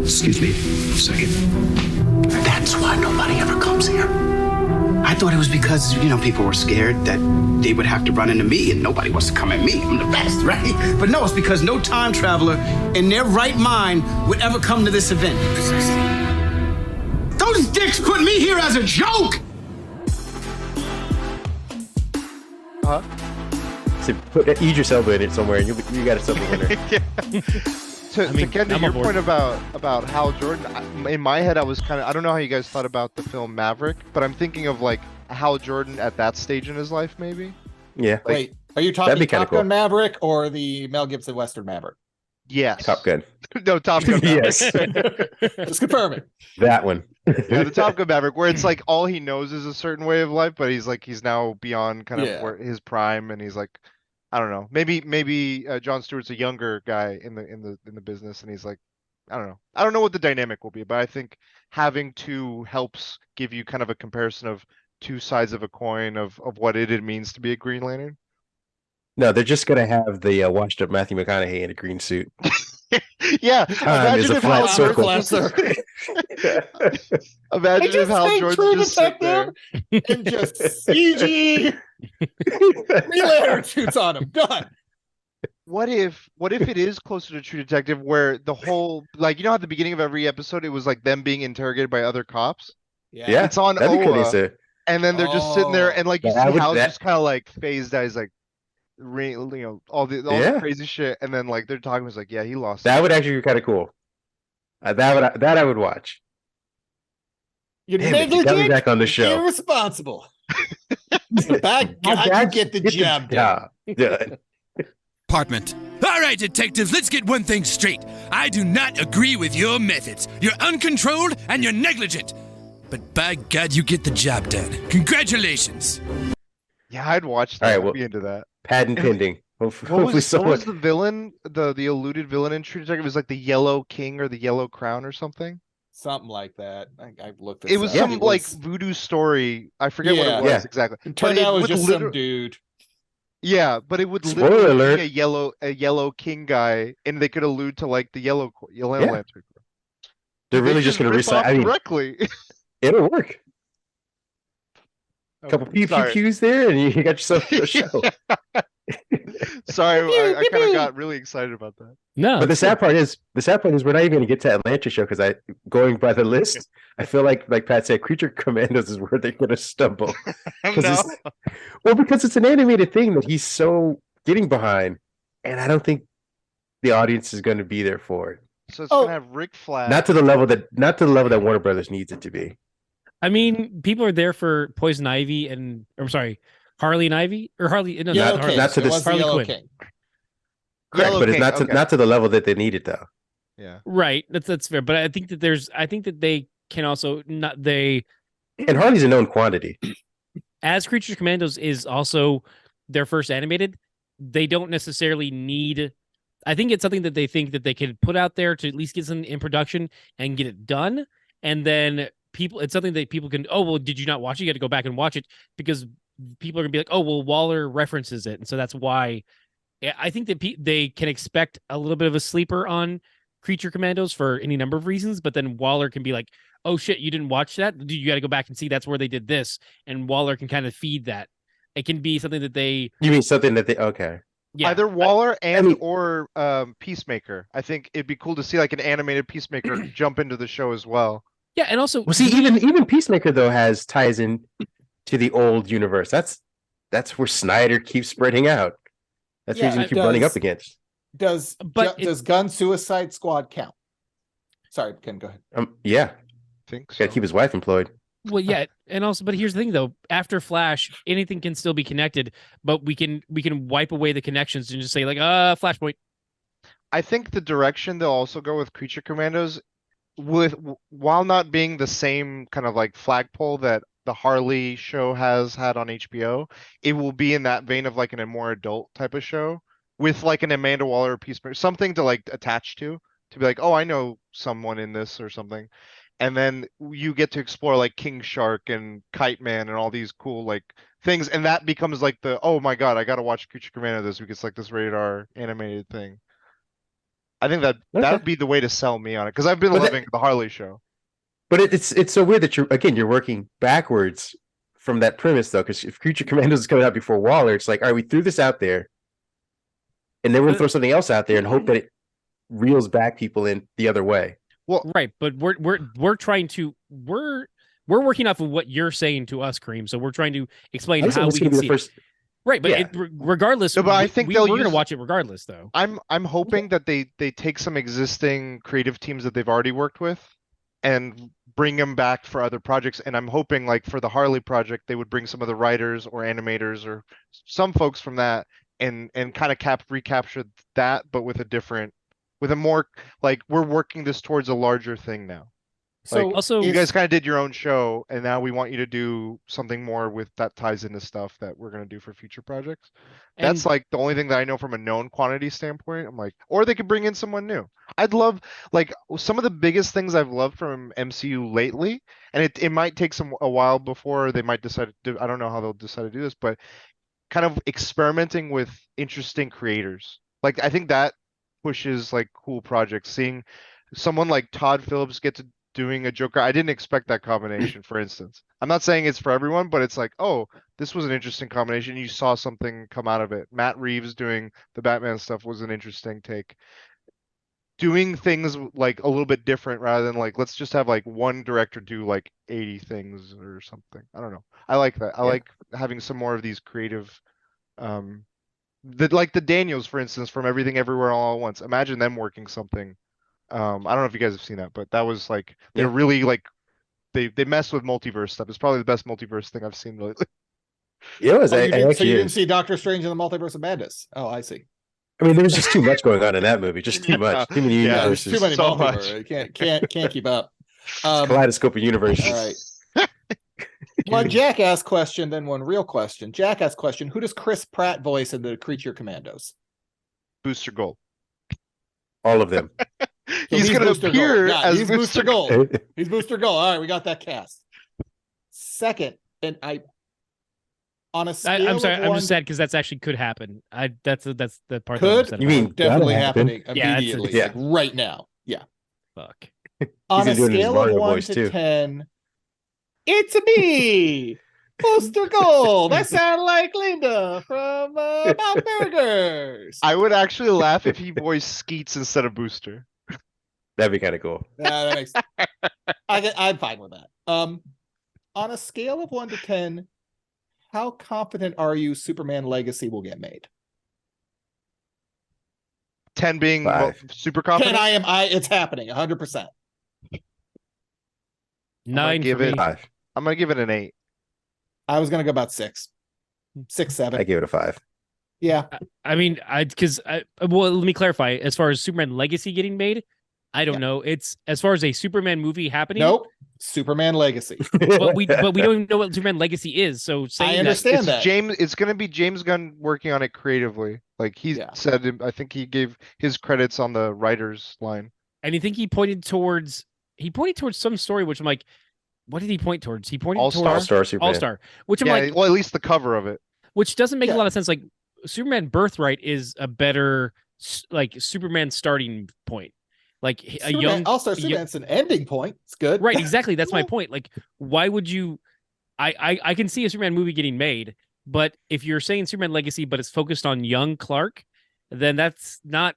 Excuse me a second. That's why nobody ever comes here. I thought it was because, people were scared that they would have to run into me and nobody wants to come at me. I'm the best, right? But no, it's because no time traveler in their right mind would ever come to this event. Those dicks put me here as a joke! So ease yourself in it somewhere and you got yourself a winner. To get to your point about Hal Jordan, in my head I was I don't know how you guys thought about the film Maverick, but I'm thinking of like Hal Jordan at that stage in his life, maybe. Yeah. Wait, are you talking Top Gun Maverick or the Mel Gibson Western Maverick? Yes. Top Gun. No, Top Gun Maverick. Yes. Just confirming. That one. Yeah, the Top Gun Maverick, where it's like all he knows is a certain way of life, but he's now beyond kind of where his prime, and he's like, I don't know. Maybe Jon Stewart's a younger guy in the business, and he's like, I don't know. I don't know what the dynamic will be, but I think having two helps give you kind of a comparison of two sides of a coin of what it means to be a Green Lantern. No, they're just gonna have the washed up Matthew McConaughey in a green suit. Yeah, Time is a flat circle. Imagine if Hal Jordan just sit there and just CG Green Lantern shoots on him. Done. What if it is closer to True Detective, where the whole how at the beginning of every episode it was like them being interrogated by other cops? Yeah, it's on that'd be Oa, cool, and then they're just sitting there, and like you see Hal's just kind of like phased out. He's like, all the crazy shit, and then like they're talking. It's like, yeah, he lost. That would actually be kind of cool. That I would watch. You're negligent. Me back on the show. Irresponsible. Bad guy, you get the job done. Department. All right, detectives, let's get one thing straight. I do not agree with your methods. You're uncontrolled and you're negligent. But by God, you get the job done. Congratulations. Yeah, I'd watch that. All right, well, I'd be into that. Patent pending. What was the villain? The eluded villain in True Detective? It was like the Yellow King or the Yellow Crown or something. Something like that. I looked at it. Was some like voodoo story. I forget what it was exactly. It turned out it was just some dude. Yeah, but it would literally be a yellow king guy, and they could allude to like the yellow lantern. They're really just going to recycle directly. It'll work. A couple PQs there, and you got yourself a show. Sorry, I kind of got really excited about that. No, but the sad part is we're not even going to get to Atlanta show because going by the list, I feel like Pat said, Creature Commandos is where they're going to stumble. Because it's an animated thing that he's so getting behind, and I don't think the audience is going to be there for it. So it's going to have Rick Flag. Not to the level that Warner Brothers needs it to be. I mean, people are there for Poison Ivy Harley and Ivy, or Harley. No, not Harley. Not to this Harley Quinn. King. Correct, but it's not to the level that they need it though. Yeah, right. That's fair. But I think that they can also not they. And Harley's a known quantity. As Creatures Commandos is also their first animated, they don't necessarily need. I think it's something that they think that they can put out there to at least get something in production and get it done, and then it's something that people can. Oh well, did you not watch it? You got to go back and watch it because people are gonna be like, oh well, Waller references it, and so that's why. I think that they can expect a little bit of a sleeper on Creature Commandos for any number of reasons, but then Waller can be like, oh shit, you didn't watch that? Dude, you got to go back and see that's where they did this, and Waller can kind of feed that. It can be something that they. You mean something that they okay? Yeah, either Waller or Peacemaker. I think it'd be cool to see like an animated Peacemaker jump into the show as well. Yeah, and also, see, even Peacemaker though ties in to the old universe. That's where Snyder keeps spreading out. That's the reason you keep running up against. Does Gunn Suicide Squad count? Sorry, Ken, go ahead. Yeah, I think so. Got to keep his wife employed. Well, yeah, and also, but here's the thing though: after Flash, anything can still be connected, but we can wipe away the connections and just say like, Flashpoint. I think the direction they'll also go with Creature Commandos, while not being the same kind of like flagpole that the Harley show has had on HBO, it will be in that vein of like a more adult type of show with like an Amanda Waller Peacemaker, something to like attach to be like, oh, I know someone in this or something. And then you get to explore like King Shark and Kite Man and all these cool like things. And that becomes like oh my God, I got to watch Creature Commando this week. It's like this rated R animated thing. I think that Okay. would be the way to sell me on it because I've been But loving the Harley show. But it's so weird that you're working backwards from that premise though, because if Creature Commandos is coming out before Waller, it's like, all right, we threw this out there, and then we're gonna throw something else out there and hope that it reels back people in the other way. Well, Right, but we're trying to we're working off of what you're saying to us, Kareem. So we're trying to explain I was how we can gonna see be the it. first. Right, but Yeah. Regardless, No, but I think we're they'll going to use- watch it regardless, though. I'm hoping that they take some existing creative teams that they've already worked with and bring them back for other projects. And I'm hoping like for the Harley project, they would bring some of the writers or animators or some folks from that and kind of recapture that, but with a more like we're working this towards a larger thing now. So Like, Also, You guys kind of did your own show, and now we want you to do something more with that ties into stuff that we're going to do for future projects. That's And- like the only thing that I know from a known quantity standpoint. I'm like, or they could bring in someone new. I'd love like some of the biggest things I've loved from MCU lately, and it might take a while before they might decide to do, I don't know how they'll decide to do this, but kind of experimenting with interesting creators. Like I think that pushes like cool projects. Seeing someone like Todd Phillips get to doing a Joker. I didn't expect that combination, for instance. I'm not saying it's for everyone, but it's like, oh, this was an interesting combination. You saw something come out of it. Matt Reeves doing the Batman stuff was an interesting take. Doing things like a little bit different rather than like, let's just have like one director do like 80 things or something. I don't know. I like that. I like having some more of these creative, like the Daniels, for instance, from Everything Everywhere All at Once. Imagine them working something. I don't know if you guys have seen that, but that was like they're really like they mess with multiverse stuff. It's probably the best multiverse thing I've seen lately. It was. Oh, I you didn't, so actually you didn't is. see Doctor Strange in the Multiverse of Madness? Oh, I see. I mean, there was just too much going on in that movie. Just too much. Too many Yeah, There's universes. too many so multiverse. much. Can't keep up. Kaleidoscope of universes. All right. One jackass question, then one real question. Jackass question: who does Chris Pratt voice in the Creature Commandos? Booster Gold. All of them. He's gonna Booster appear Gold. Yeah, as he's Booster Gold. He's Booster Gold. All right, we got that cast. Second, and on a scale I'm sorry, of I'm one, just sad because that's actually could happen. That's the part. that I'm could upset You about. mean definitely gotta happen. happening Yeah, it's- immediately, yeah. like right now. Yeah. Fuck? On a He's doing his scale of Mario 1 voice, to too. 10, it's me, Booster Gold. I sound like Linda from Bob Burgers. I would actually laugh if he voiced Skeets instead of Booster. That'd be kind of cool. That makes. I'm fine with that. On a scale of 1 to 10, how confident are you Superman Legacy will get made? 10 being 5. super 10, confident. it's happening 100%. 9 give for me. it- 5. I'm gonna give it an 8. I was gonna go about 6, 7. I give it a 5. Yeah. I mean, well, let me clarify. As far as Superman Legacy getting made, I don't know. It's as far as a Superman movie happening. Nope. Superman Legacy. But we don't even know what Superman Legacy is. So saying I that- understand that. It's gonna be James Gunn working on it creatively. Like he Yeah. said, I think he gave his credits on the writers line. and I think he pointed towards some story, which I'm like, what did he point towards? He pointed All-Star. towards All-Star Superman. All-Star, which I'm Yeah, like, well, at least the cover of it. which doesn't make a Yeah. lot of sense. Like Superman Birthright is a better like Superman starting point. Like a Superman, young All-Star Superman's an ending point. It's good. right, exactly. That's my point. Like, why would you? I can see a Superman movie getting made, but if you're saying Superman Legacy, but it's focused on young Clark, then that's not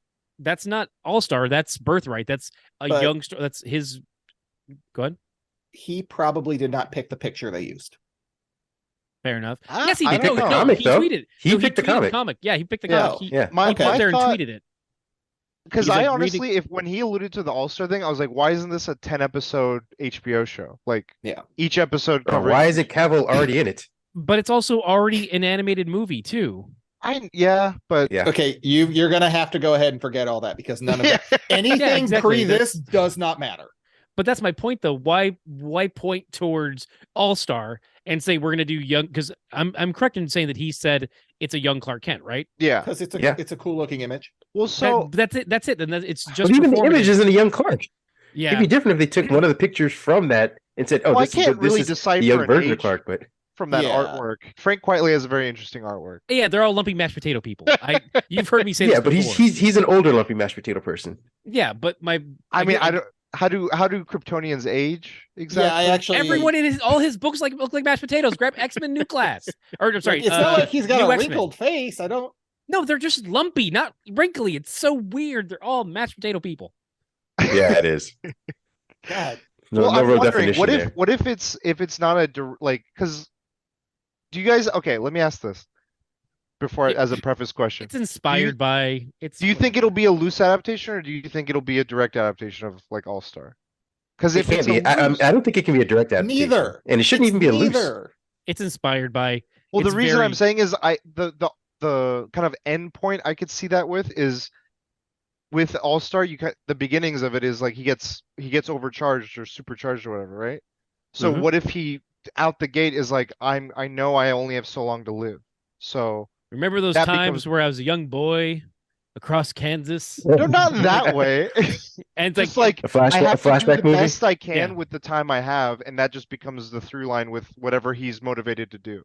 All-Star. That's Birthright. That's a But- young. That's his. Go ahead. He probably did not pick the picture they used. Fair enough. I- Yes, he I did. don't No, know. no, Comic, he though. tweeted. He No, picked the tweeted comic. Yeah, he picked the Yeah. comic. He Yeah. My put it there and thought, tweeted it. because He's, I like, honestly, if when he alluded to the All-Star thing, I was like, why isn't this a 10 episode HBO show? Like, Yeah. each episode Or covering. why isn't Cavill already in it? But it's also already an animated movie too. Yeah, but Yeah. Okay, you're gonna have to go ahead and forget all that because none of that. Anything exactly. pre this does not matter. But that's my point, though. Why point towards All-Star and say we're gonna do young? Because I'm correct in saying that he said it's a young Clark Kent, right? yeah. Because it's Yeah. a cool looking image. Well, so That's it. That's it. And it's But just even the performative. image isn't a young Clark. Yeah. It'd be different if they took one of the pictures from that and said, "Oh, Well, I this can't is really this is decipher the young an version of age. Clark." But from that Yeah. artwork. Frank Quitely has a very interesting artwork. Yeah, they're all lumpy mashed potato people. You've heard me say this Yeah, but before. he's an older lumpy mashed potato person. Yeah, but I mean, get- I don't. How do Kryptonians age exactly? Yeah, I actually. everyone in all his books look like mashed potatoes. Grab X-Men New Class. Or I'm sorry, It's not like he's got New a X-Men. wrinkled face. I don't. No, they're just lumpy, not wrinkly. It's so weird. They're all mashed potato people. Yeah, it is. God. No, Well, no I'm real wondering, definition what there. if it's not a like, because do you guys, okay, let me ask this before, as a preface question. It's inspired by Do you think it'll be a loose adaptation, or do you think it'll be a direct adaptation of like All Star? Because It if can't it's be. I don't think it can be a direct adaptation. Neither. And it shouldn't even be a loose. Neither. it's inspired by well, the it's reason I'm very- saying is the kind of end point I could see that with is with All Star, the beginnings of it is like he gets overcharged or supercharged or whatever, right? So Mhm. what if he out the gate is like, I know I only have so long to live. So remember those that times becomes- where I was a young boy across Kansas, no, not that way. and it's Just like like A flashback, I have to do flashback the movie. best I can Yeah. with the time I have, and that just becomes the through line with whatever he's motivated to do.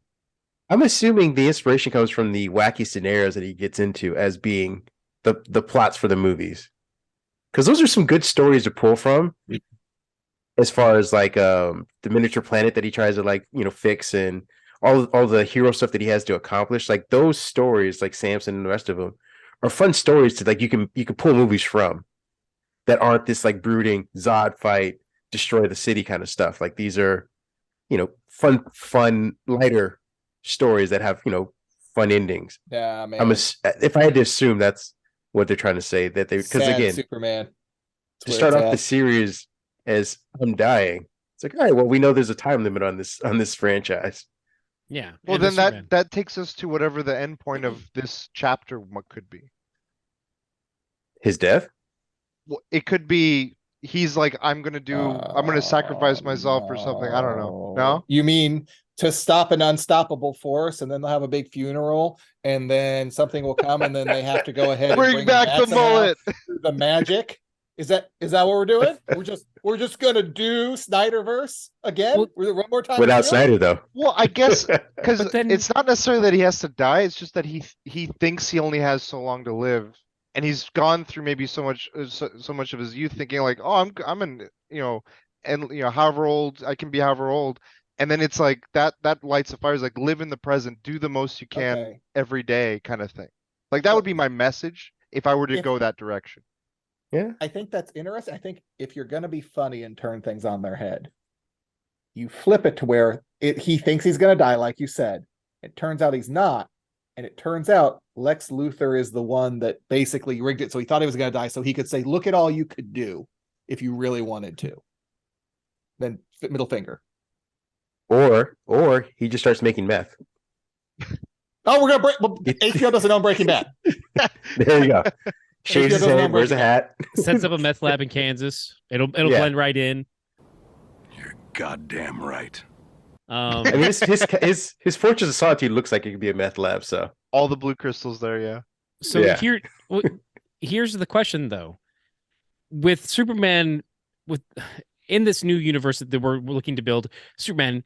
I'm assuming the inspiration comes from the wacky scenarios that he gets into as being the plots for the movies, because those are some good stories to pull from. As far as like the miniature planet that he tries to fix, and all the hero stuff that he has to accomplish, like those stories, like Samson and the rest of them, are fun stories to you can pull movies from that aren't this like brooding Zod fight, destroy the city kind of stuff. Like these are, fun, lighter stories that have fun endings. Yeah, man. If I had to assume, that's what they're trying to say, that they, because Sad again, Superman. to start off the series as I'm dying, it's like, all right, well, we know there's a time limit on this franchise. yeah. Well, and the then that Superman. that takes us to whatever the end point of this chapter what could be. His death. Well, it could be he's like, I'm gonna sacrifice myself or something. I don't know. No? You mean to stop an unstoppable force, and then they'll have a big funeral, and then something will come, and then they have to go ahead and Bring bring back it the somehow mullet. through the magic. Is that what we're doing? We're just gonna do Snyderverse again one more time Without through? Snyder, though. Well, I guess because But then- it's not necessarily that he has to die. It's just that he thinks he only has so long to live, and he's gone through maybe so much of his youth thinking like, oh, I'm an however old I can be, however old, and then it's like that lights a fire. Is like, live in the present, do the most you can Okay. every day, kind of thing. Like that would be my message if I were to If- go that direction. Yeah. I think that's interesting. I think if you're gonna be funny and turn things on their head, you flip it to where he thinks he's gonna die, like you said. It turns out he's not, and it turns out Lex Luthor is the one that basically rigged it, so he thought he was gonna die, so he could say, "Look at all you could do if you really wanted to." Then middle finger. Or he just starts making meth. Oh, we're gonna break. Well, HBO doesn't own Breaking Bad. There you go. Shaves his doesn't head, know wears a Breaking hat. Sets up a meth lab in Kansas. It'll Yeah. blend right in. You're goddamn right. I mean, his Fortress of Solitude looks like it could be a meth lab. So All the blue crystals there, yeah. So Yeah. here's the question though. With Superman, in this new universe that we're looking to build, Superman,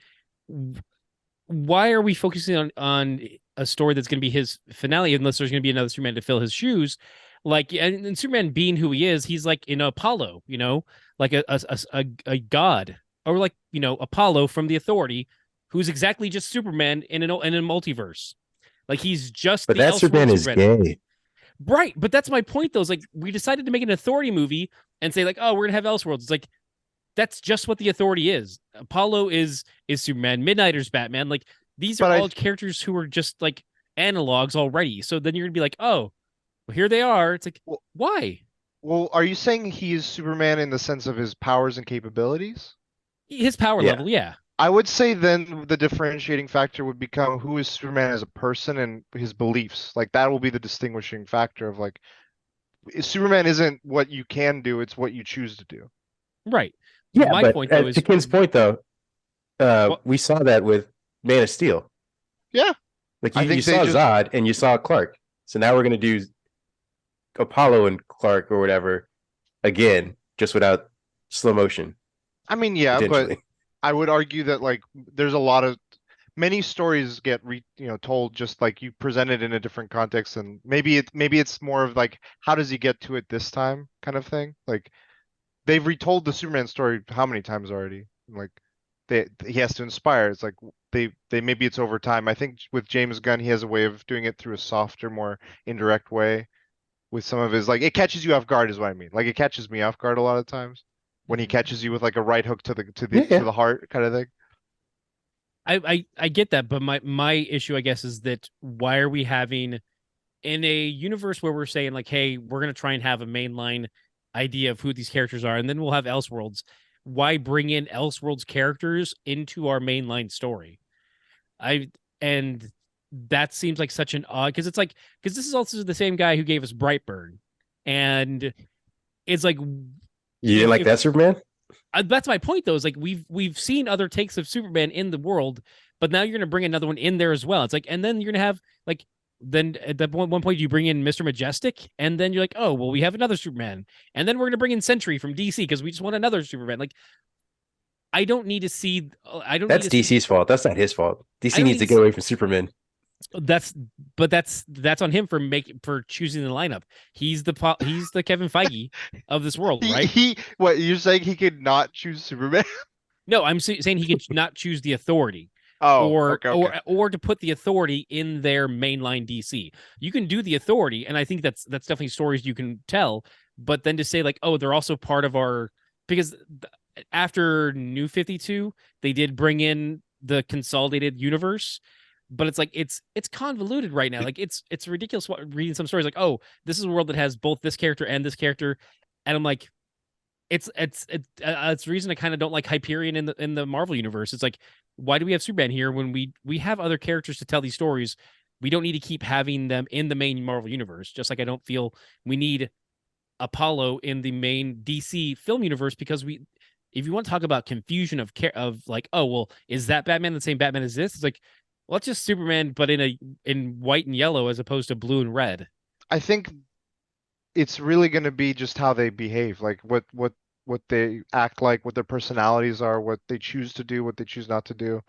why are we focusing on a story that's going to be his finale unless there's going to be another Superman to fill his shoes? Like, and Superman being who he is, he's like in Apollo, like a god, or like Apollo from the Authority, who's exactly just Superman in a multiverse. Like he's just. but the that Elseworld Superman is gay. Right, but that's my point though. Is like we decided to make an Authority movie and say like, oh, we're gonna have Elseworlds. It's like that's just what the Authority is. Apollo is Superman. Midnighter's Batman. Like these are But all characters who are just like analogs already. So then you're gonna be like, oh, well, here they are. It's like, Well- why? Well, are you saying he is Superman in the sense of his powers and capabilities? His power Yeah. level, yeah. I would say then the differentiating factor would become who is Superman as a person and his beliefs. Like that will be the distinguishing factor of like Superman isn't what you can do, it's what you choose to do. Right. Yeah, My but point though is to Ken's point though, we saw that with Man of Steel. Yeah. Like I you think they saw just- Zod and you saw Clark. So now we're gonna do Apollo and Clark or whatever again, just without slow motion. I mean, yeah, but Potentially. I would argue that like there's a lot of many stories get told just like you presented in a different context, and maybe it's more of like, how does he get to it this time kind of thing. Like they've retold the Superman story how many times already? Like he has to inspire. It's like they maybe it's over time. I think with James Gunn, he has a way of doing it through a softer, more indirect way with some of his, like, it catches you off guard is what I mean. Like it catches me off guard a lot of times when he catches you with like a right hook to the heart kind of thing. I get that, but my issue, I guess, is that why are we having in a universe where we're saying like, hey, we're gonna try and have a mainline idea of who these characters are, and then we'll have Elseworlds. Why bring in Elseworlds characters into our mainline story? And that seems like such an odd, because this is also the same guy who gave us Brightburn, and it's like, You didn't like that Superman? That's my point, though. Is like we've seen other takes of Superman in the world, but now you're gonna bring another one in there as well. It's like, and then you're gonna have like, then at that one point you bring in Mr. Majestic, and then you're like, oh well, we have another Superman, and then we're gonna bring in Sentry from DC because we just want another Superman. Like, I don't need to see. I don't. That's DC's fault. That's not his fault. DC needs to get away from Superman. That's on him for choosing the lineup. He's the Kevin Feige of this world, right? What you're saying, he could not choose Superman? No, I'm saying he could not choose the Authority. Okay. Or to put the Authority in their mainline DC. You can do the Authority, and I think that's definitely stories you can tell. But then to say like, oh, they're also part of our, because after New 52, they did bring in the consolidated universe. But it's like it's convoluted right now. Like it's ridiculous reading some stories like, oh, this is a world that has both this character and this character, and I'm like, it's reason I kind of don't like Hyperion in the Marvel universe. It's like, why do we have Superman here when we have other characters to tell these stories? We don't need to keep having them in the main Marvel universe. Just like I don't feel we need Apollo in the main DC film universe, because if you want to talk about confusion of like, oh well, is that Batman the same Batman as this? It's like, well, it's just Superman, but in white and yellow as opposed to blue and red. I think it's really going to be just how they behave, like what they act like, what their personalities are, what they choose to do, what they choose not to do.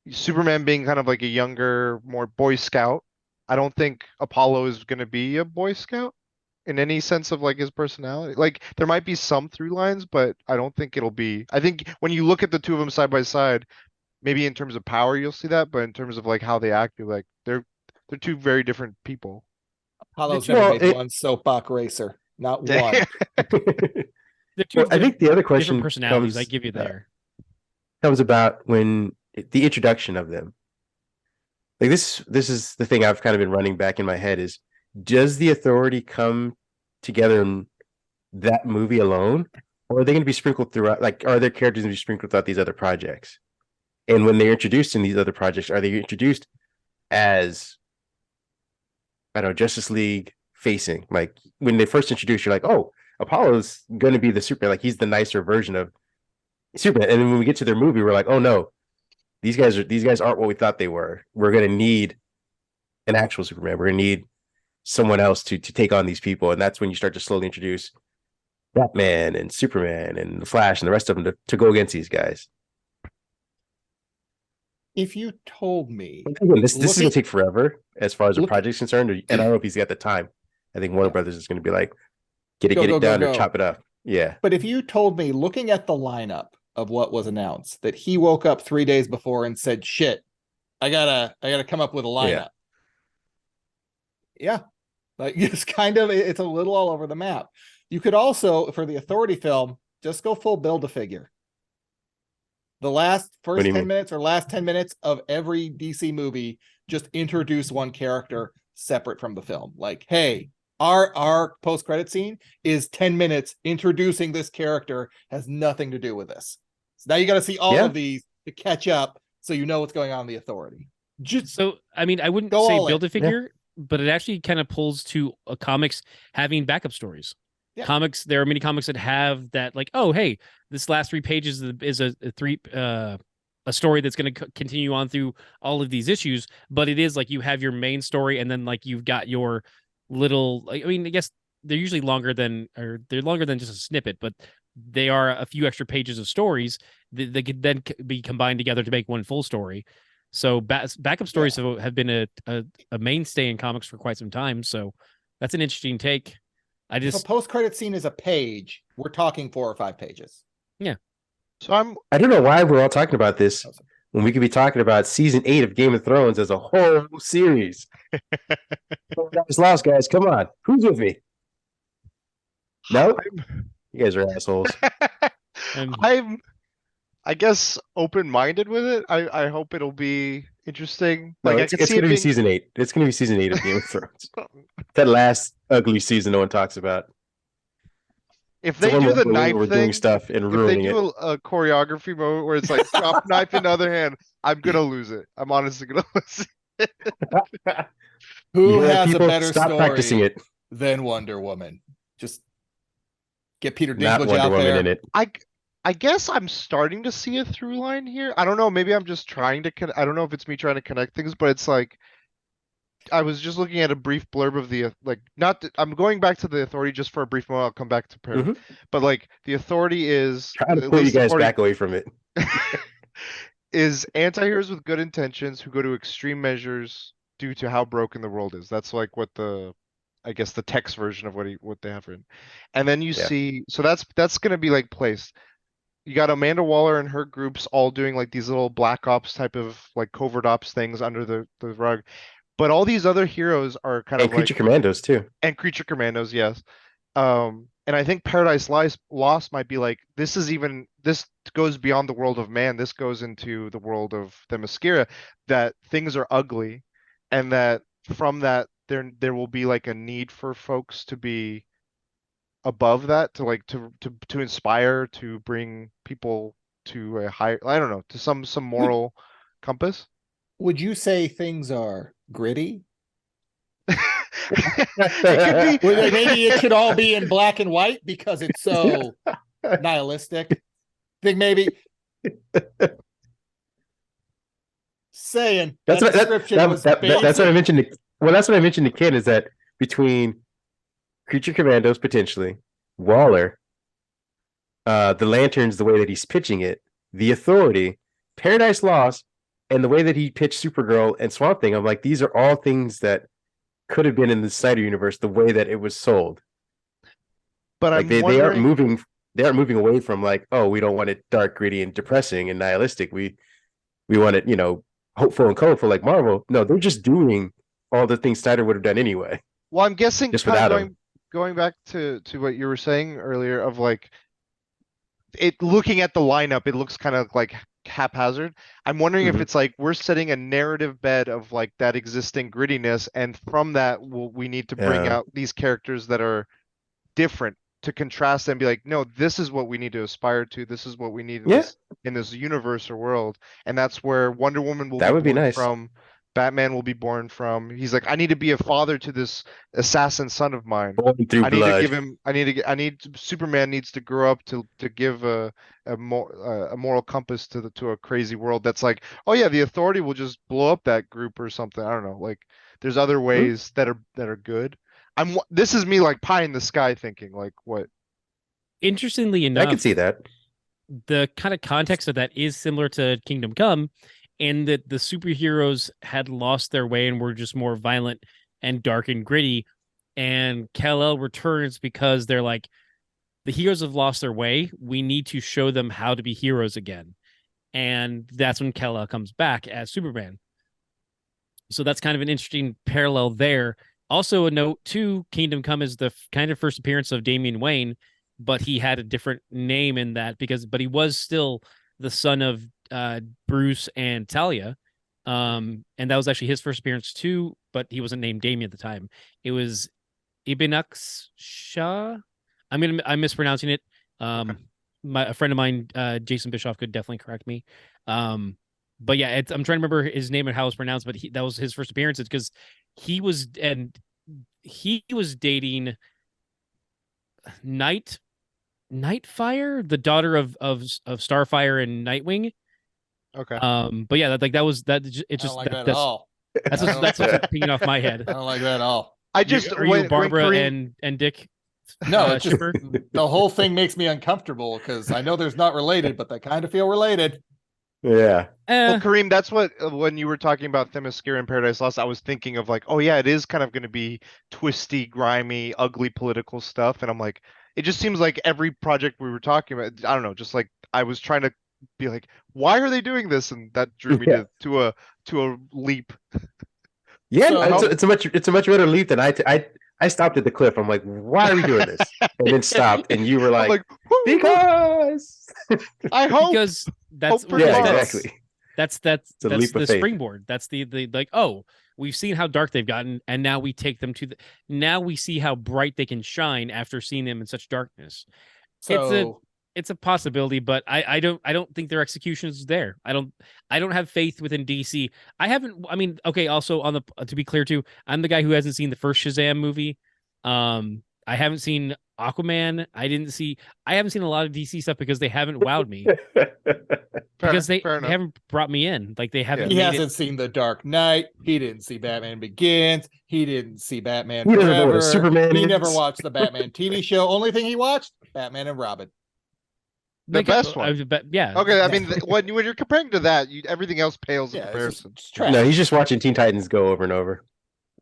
Superman being kind of like a younger, more Boy Scout. I don't think Apollo is going to be a Boy Scout in any sense of like his personality. Like there might be some through lines, but I don't think it'll be. I think when you look at the two of them side by side, maybe in terms of power you'll see that, but in terms of like how they act, you're like they're two very different people. Apollo's never made one soapbox racer, not one. I think the other question different personalities I give you there comes about when the introduction of them. Like this is the thing I've kind of been running back in my head is, does the Authority come together in that movie alone, or are they going to be sprinkled throughout? Like, are their characters going to be sprinkled throughout these other projects? And when they're introduced in these other projects, are they introduced as, I don't know, Justice League facing? Like when they first introduced, you're like, oh, Apollo's going to be the Superman. Like he's the nicer version of Superman. And then when we get to their movie, we're like, oh no, these guys aren't what we thought they were. We're going to need an actual Superman. We're going to need someone else to take on these people. And that's when you start to slowly introduce Batman and Superman and the Flash and the rest of them to go against these guys. If you told me, again, this is going to take forever as far as the project's concerned, and I don't know if he's got the time. I think Warner Brothers is going to be like, get it done or chop it up. Yeah. But if you told me, looking at the lineup of what was announced, that he woke up 3 days before and said, "Shit, I gotta come up with a lineup." Yeah. Like it's a little all over the map. You could also, for the Authority film, just go full Build-A-Figure. The last 10 minutes of every DC movie, just introduce one character separate from the film. Like, hey, our post-credit scene is 10 minutes introducing this character, has nothing to do with this. So now you got to see all of these to catch up so you know what's going on in the Authority. So, I mean, I wouldn't say Build-A-Figure, but it actually kind of pulls to comics having backup stories. Yeah. Comics, there are many comics that have that, like, oh, hey, this last 3 pages is a story that's going to continue on through all of these issues, but it is like you have your main story and then like you've got your little, like, I mean, I guess they're usually longer than just a snippet, but they are a few extra pages of stories that they could then be combined together to make one full story. So backup stories have been a mainstay in comics for quite some time. So that's an interesting take. If a post-credit scene is a page, we're talking 4 or 5 pages. Yeah. So I don't know why we're all talking about this when we could be talking about season 8 of Game of Thrones as a whole series. Paradise Lost, guys. Come on. Who's with me? No? You guys are assholes. I'm, I guess, open-minded with it. I hope it'll be interesting. No, Like, it's going to be season 8. It's going to be season 8 of Game of Thrones. That last ugly season no one talks about. If they do the knife we're thing, doing stuff and if they ruining it. do a choreography moment where it's like drop knife in the other hand, I'm gonna lose it. I'm honestly gonna lose it. Who Yeah, has a people better stop practicing story it. than Wonder Woman? Just get Peter Not Dinklage Wonder out Woman there. in it. I guess I'm starting to see a through line here. I don't know. Maybe I'm just trying to. I don't know if it's me trying to connect things, but it's like I was just looking at a brief blurb of the I'm going back to the Authority just for a brief moment. I'll come back to Paradise. But like the Authority is Trying to pull you guys back away from it. is anti-heroes with good intentions who go to extreme measures due to how broken the world is. That's like what I guess the text version of what they have written. And then you see, so that's gonna be like placed. You got Amanda Waller and her groups all doing like these little black ops type of like covert ops things under the rug. But all these other heroes are kind of Creature Commandos too. And Creature Commandos, yes. And I think Paradise Lost might be like, this goes beyond the world of man. This goes into the world of Themyscira, that things are ugly, and that from that there will be like a need for folks to be above that, to like to inspire, to bring people to a higher, I don't know, to some moral compass. Would you say things are gritty? It could be. Maybe it should all be in black and white because it's so nihilistic. I think maybe saying that's what I mentioned. That's what I mentioned to Ken, is that between Creature Commandos potentially, Waller, the Lanterns, the way that he's pitching it, the Authority, Paradise Lost, and the way that he pitched Supergirl and Swamp Thing, I'm like, these are all things that could have been in the Snyder universe the way that it was sold. But like they aren't moving away from like, oh, we don't want it dark, gritty, and depressing and nihilistic. We want it, hopeful and colorful like Marvel. No, they're just doing all the things Snyder would have done anyway. Well, I'm guessing just without him. Going back to what you were saying earlier of like it, looking at the lineup, it looks kind of like haphazard. I'm wondering if it's like we're setting a narrative bed of like that existing grittiness, and from that we need to bring out these characters that are different to contrast and be like, no, this is what we need to aspire to. This is what we need in this universe or world. And that's where Wonder Woman will be nice from. Batman will be born from. He's like, I need to be a father to this assassin son of mine. Superman needs to grow up to give a moral compass to a crazy world that's like, oh yeah, the Authority will just blow up that group or something. I don't know. Like there's other ways that are good. This is me like pie in the sky thinking like what. Interestingly enough, I can see that. The kind of context of that is similar to Kingdom Come, and that the superheroes had lost their way and were just more violent and dark and gritty. And Kal-El returns because they're like, the heroes have lost their way. We need to show them how to be heroes again. And that's when Kal-El comes back as Superman. So that's kind of an interesting parallel there. Also a note too, Kingdom Come is the kind of first appearance of Damian Wayne, but he had a different name in that but he was still the son of Bruce and Talia. And that was actually his first appearance too, but he wasn't named Damien at the time. It was Ibn-Shah. I'm mispronouncing it. A friend of mine, Jason Bischoff, could definitely correct me. But yeah, I'm trying to remember his name and how it was pronounced, but that was his first appearance. It's because he was dating Nightfire, the daughter of Starfire and Nightwing. Okay. But yeah, that was that. It's just I don't like that at all. That's what's pinging off my head. I don't like that at all. I just Are you when Barbara Kareem, and Dick? No, it's just shipper? the whole thing makes me uncomfortable because I know there's not related, but they kind of feel related. Yeah. well, Kareem, that's what when you were talking about Themyscira and Paradise Lost, I was thinking of like, oh yeah, it is kind of going to be twisty, grimy, ugly political stuff, and I'm like, it just seems like every project we were talking about, I don't know, just like I was trying to be like, why are they doing this? And that drew me Yeah. to a leap. Yeah, So- it's a much better leap than I stopped at the cliff. I'm like, why are we doing this? And then stopped, and you were I'm like, like, "Woo, because I hope. Because that's Hope for yeah, tomorrow. exactly. that's a that's leap of the faith. springboard. That's the like, oh, we've seen how dark they've gotten, and now we take them to the now we see how bright they can shine after seeing them in such darkness. So It's a possibility, but I don't think their execution is there. I don't have faith within DC. I mean, okay, also on the to be clear too, I'm the guy who hasn't seen the first Shazam movie. I haven't seen Aquaman. I haven't seen a lot of DC stuff because they haven't wowed me. Because they fair enough. haven't brought me in. Like they haven't he made hasn't seen The Dark Knight. He didn't see Batman Begins. He didn't see Batman He doesn't know what Forever. a Superman He is. never watched the Batman TV show. Only thing he watched, Batman and Robin. The best one. Yeah. Okay, I mean, when you're comparing to that, everything else pales in Yeah, it's comparison. just trash. No, he's just watching Teen Titans go over and over.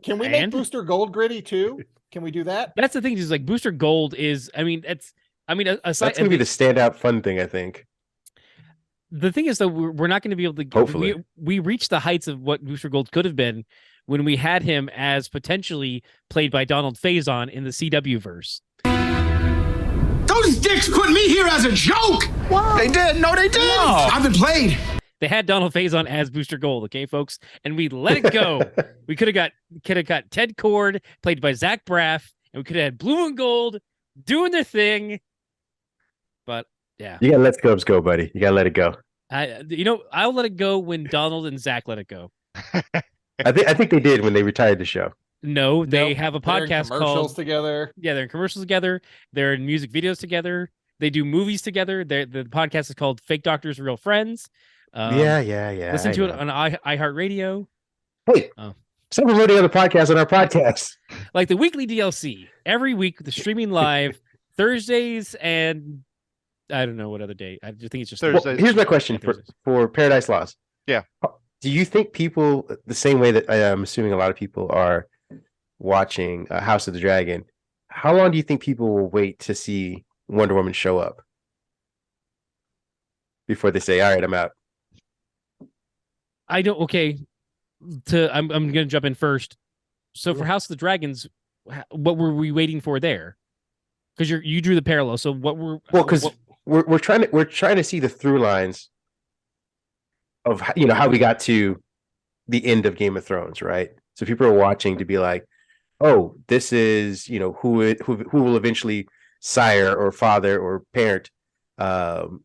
Can we make And? Booster Gold gritty too? Can we do that? That's the thing. Is like Booster Gold is. I mean, aside. That's gonna be the standout fun thing, I think. The thing is, though, we're not going to be able to. Hopefully. we reached the heights of what Booster Gold could have been when we had him as potentially played by Donald Faison in the CW verse. Those dicks put me here as a joke. What? They did. No, they did. I've been played. They had Donald Faison as Booster Gold, okay, folks, and we let it go. We could have got Ted Cord played by Zach Braff, and we could have had Blue and Gold doing their thing. But yeah, You gotta let the Cubs go, buddy. You gotta let it go. I'll let it go when Donald and Zach let it go. I think they did when they retired the show. No, they Nope. have a They're in podcast commercials called together. Yeah, they're in commercials together. They're in music videos together. They do movies together. The podcast is called Fake Doctors, Real Friends. Yeah. Listen I to it know. on iHeartRadio. Hey, Oh. someone wrote the other podcast on our podcast. Like the weekly DLC. Every week, the streaming live Thursdays and I don't know what other day. I just think it's just Thursdays. Well, here's my question Yeah, Thursdays. for Paradise Lost. Yeah. Do you think people, the same way that I am assuming a lot of people are watching House of the Dragon, how long do you think people will wait to see Wonder Woman show up before they say, all right, I'm out? I don't. Okay, I'm going to jump in first. So for House of the Dragons, what were we waiting for there? Because you drew the parallel. So what were Because we're trying to see the through lines of how we got to the end of Game of Thrones, right? So people are watching to be like, oh, this is who will eventually sire or father or parent Daenerys,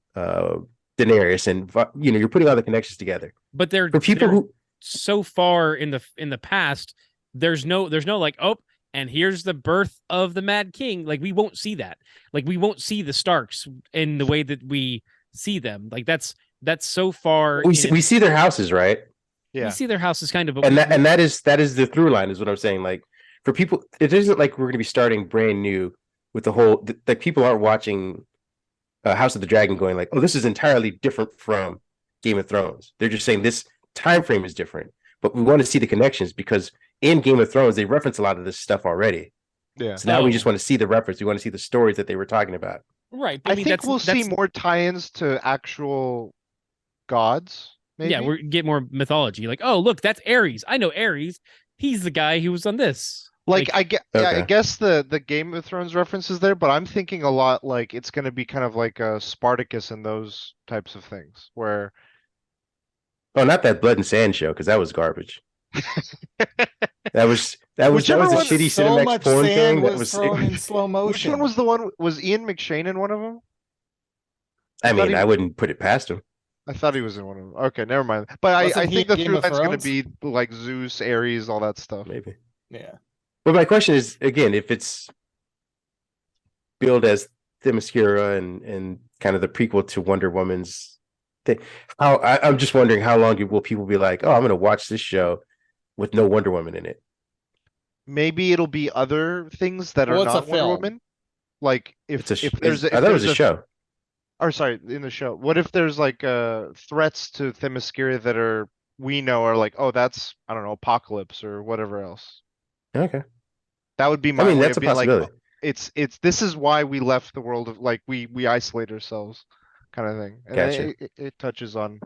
and you're putting all the connections together. But they're For people they're who so far in the past, there's no like, oh, and here's the birth of the Mad King. Like we won't see that. Like we won't see the Starks in the way that we see them. Like that's so far. we see their houses, right? Yeah. We see their houses kind of, but And that is the through line, is what I'm saying. Like for people, it isn't like we're going to be starting brand new with the whole. Like people aren't watching House of the Dragon going like, oh, this is entirely different from Game of Thrones. They're just saying this time frame is different, but we want to see the connections because in Game of Thrones they reference a lot of this stuff already. Yeah. So now we just want to see the reference. We want to see the stories that they were talking about. right. I mean, think we'll see that's- more tie-ins to actual gods. Maybe? Yeah, we get more mythology. Like, oh, look, that's Ares. I know Ares. He's the guy who was on this. Like I Okay. guess the Game of Thrones reference is there, but I'm thinking a lot like it's going to be kind of like a Spartacus and those types of things where Oh, not that Blood and Sand show, because that was garbage. that was a Whichever one- shitty So Cinemax much porn sand thing. That was was. thrown in slow which motion. one was the one? Was Ian McShane in one of them? I thought mean, he- I wouldn't put it past him. I thought he was in one of them. Okay, never mind. But I Wasn't he think the in Game through of line's going to Thrones? be like Zeus, Ares, all that stuff. Maybe. Yeah. But my question is, again, if it's billed as Themyscira and kind of the prequel to Wonder Woman's thing, I'm just wondering how long will people be like, oh, I'm going to watch this show with no Wonder Woman in it? maybe it'll be other things that are Well, it's a not Wonder film. Woman. Like It's a. if there's I if thought it was there's a show. or sorry, in the show. What if there's like threats to Themyscira that are we know are like, oh, that's I don't know, apocalypse or whatever else. Okay. That would be I my mean, way that's of a being like, possibility. it's this is why we left the world of like we isolate ourselves, kind of thing. And Gotcha. it touches on,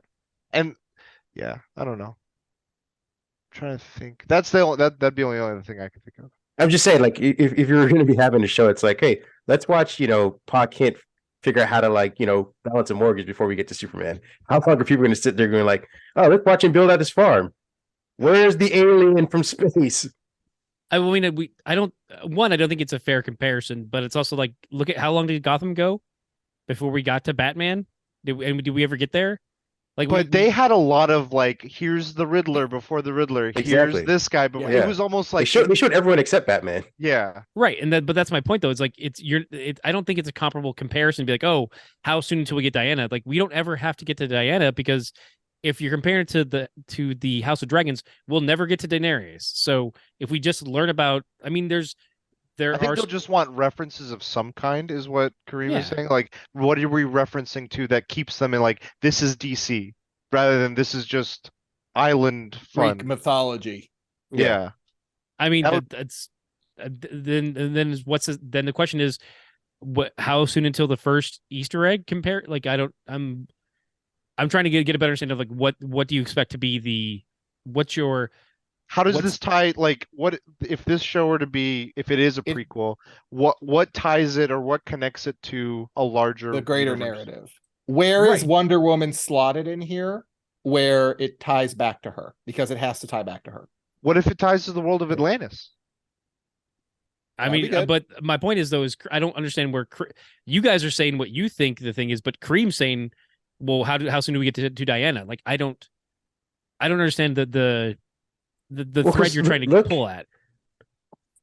and yeah, I don't know. Trying to think. That's the only, that'd be the only other thing I can think of. I'm just saying, like, if you're going to be having a show, it's like, hey, let's watch, Pa Kent figure out how to, like, balance a mortgage before we get to Superman. How long are people going to sit there going like, oh, let's watch him build out his farm? Where's the alien from space? I mean, I don't think it's a fair comparison, but it's also like, look at how long did Gotham go before we got to Batman? Did we ever get there? Like, But they had a lot of like, here's the Riddler before the Riddler. Exactly. Here's this guy before. Yeah. It was almost They like showed everyone except Batman. yeah. right, and but that's my point though. It's like I don't think it's a comparable comparison. To be like, oh, how soon until we get Diana? Like, we don't ever have to get to Diana because if you're comparing it to the House of Dragons, we'll never get to Daenerys. So if we just learn about, I mean, there I think are they'll just want references of some kind, is what Kareem is Yeah. saying. Like, what are we referencing to that keeps them in like this is DC rather than this is just island fun. Greek mythology. Yeah. I mean, That would- that's then then the question is, how soon until the first Easter egg compare? Like, I'm trying to get a better understanding of like what do you expect to be How does what's- this tie? Like, what if this show were to be, if it is a prequel, what ties it or what connects it to a larger The greater universe? narrative. Where is Right. Wonder Woman slotted in here? Where it ties back to her because it has to tie back to her. What if it ties to the world of Atlantis? I That'd be mean, good. but my point is though is I don't understand where you guys are saying what you think the thing is, but Kareem's saying, well, how soon do we get to Diana? Like, I don't understand the Well, thread you're trying to look- pull at.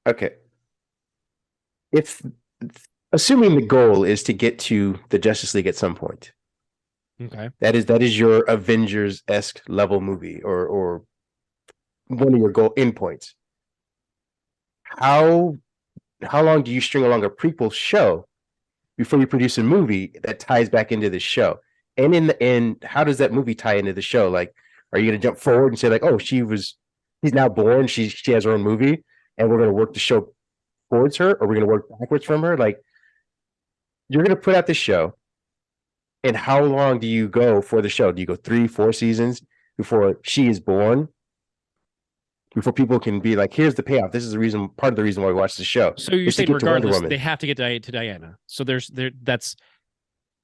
Okay. If assuming the goal is to get to the Justice League at some point, Okay. that is your Avengers-esque level movie or one of your goal endpoints. How long do you string along a prequel show before you produce a movie that ties back into the show? And in the end, how does that movie tie into the show? Like, are you going to jump forward and say like, oh, he's now born, she has her own movie, and we're going to work the show towards her, or we're going to work backwards from her? Like, you're going to put out the show, and how long do you go for the show? Do you go 3-4 seasons before she is born? Before people can be like, here's the payoff. This is part of the reason why we watch the show. So you're is to saying get to Wonder regardless, Woman. they have to get to Diana. So that's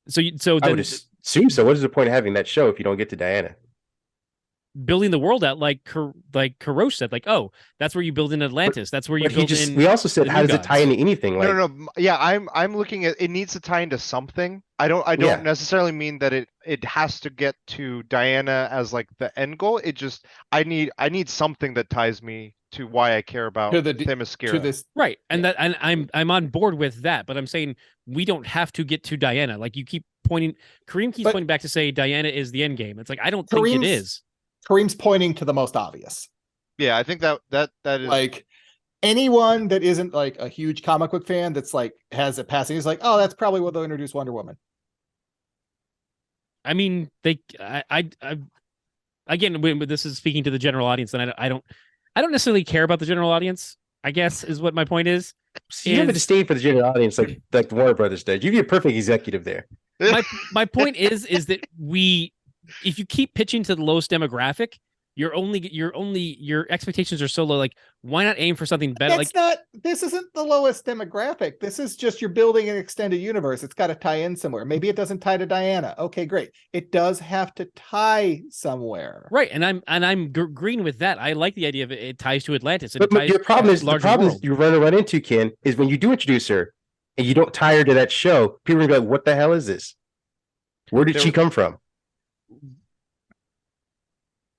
so I then would assume so. What is the point of having that show if you don't get to Diana? building the world out like Kurosh said, like, oh, that's where you build in Atlantis. That's where you But build in. we also said, the how new does it tie gods. into anything? Like, No. Yeah, I'm looking at it needs to tie into something. I don't Yeah. necessarily mean that it has to get to Diana as like the end goal. It just I need something that ties me to why I care about To the Themyscira. to this Right, and I'm on board with that, but I'm saying we don't have to get to Diana. Like, you keep pointing, Kareem keeps But- pointing back to say Diana is the end game. It's like, I don't think it Kareem's- is. Kareem's pointing to the most obvious. Yeah, I think that is Like anyone that isn't like a huge comic book fan that's like has a passing is like, oh, that's probably what they'll introduce Wonder Woman. I mean, again, this is speaking to the general audience, and I don't necessarily care about the general audience, I guess, is what my point is. you have a is- disdain for the general audience, like the Warner Brothers did. You'd be a perfect executive there. My point is that if you keep pitching to the lowest demographic, your expectations are so low. Like, why not aim for something better? That's not this isn't the lowest demographic. This is just you're building an extended universe. It's got to tie in somewhere. Maybe it doesn't tie to Diana. Okay, great. It does have to tie somewhere. Right, and I'm agreeing with that. I like the idea of it ties to Atlantis. And But it ties your problem to is a larger world. you run into, Ken, is when you do introduce her and you don't tie her to that show, people are gonna be like, what the hell is this? Where did she come from?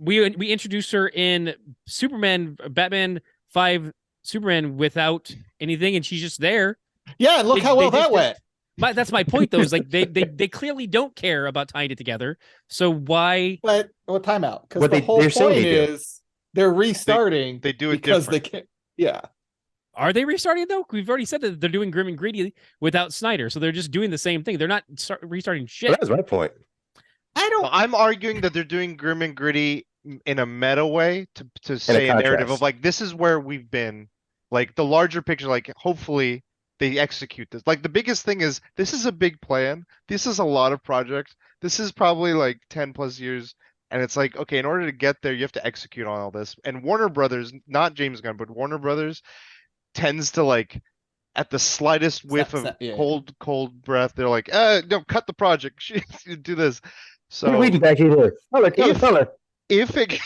We introduced her in Batman 5 Superman without anything, and she's just there. Yeah, and look They- how well they that just- went. That's my point, though. Is like they clearly don't care about tying it together. So why? But well, timeout. Because What the whole they're saying point they do. is they're restarting they do it because different. they can't. Yeah. Are they restarting it though? We've already said that they're doing Grim and Greedy without Snyder, so they're just doing the same thing. They're not restarting shit. Well, that was my point. I'm arguing that they're doing Grim and Gritty in a meta way to say a narrative contrast. of like, this is where we've been. Like the larger picture, like hopefully they execute this. Like the biggest thing is this is a big plan. This is a lot of projects. This is probably like 10 plus years. And it's like, okay, in order to get there, you have to execute on all this. And Warner Brothers, not James Gunn, but Warner Brothers tends to like at the slightest whiff of cold breath, they're like, no, cut the project. Do this. We're So waiting back here. Color. if it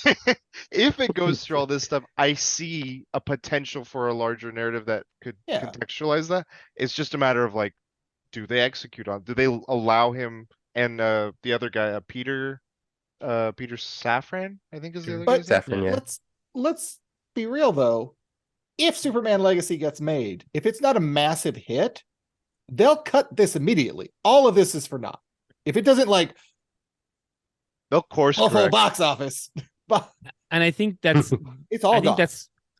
if it goes through all this stuff, I see a potential for a larger narrative that could contextualize that. It's just a matter of like, do they execute on? Do they allow him and the other guy, Peter Safran, I think is the other guy's name? Safran, yeah. Let's be real though. If Superman Legacy gets made, if it's not a massive hit, they'll cut this immediately. All of this is for naught. If it doesn't like they'll course whole correct. box office. And I think that's it's all gone.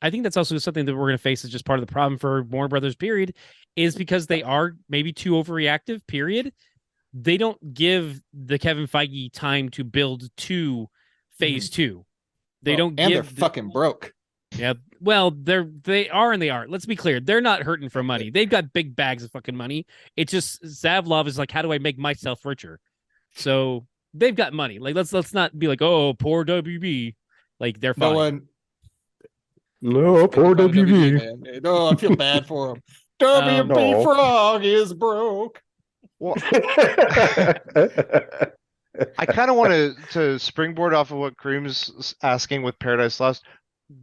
I think that's also something that we're going to face as just part of the problem for Warner Brothers. Period, is because they are maybe too overreactive. Period. They don't give the Kevin Feige time to build to phase 2. They don't and give. They're fucking broke. Yeah, well, they are and they aren't. Let's be clear. They're not hurting for money. They've got big bags of fucking money. It's just Zavlov is like, how do I make myself richer? So they've got money. Like let's not be like, oh, poor WB. Like they're fine. No, poor WB. Man. No, I feel bad for him. WB Frog is broke. Well, I kind of want to springboard off of what Kareem's asking with Paradise Lost.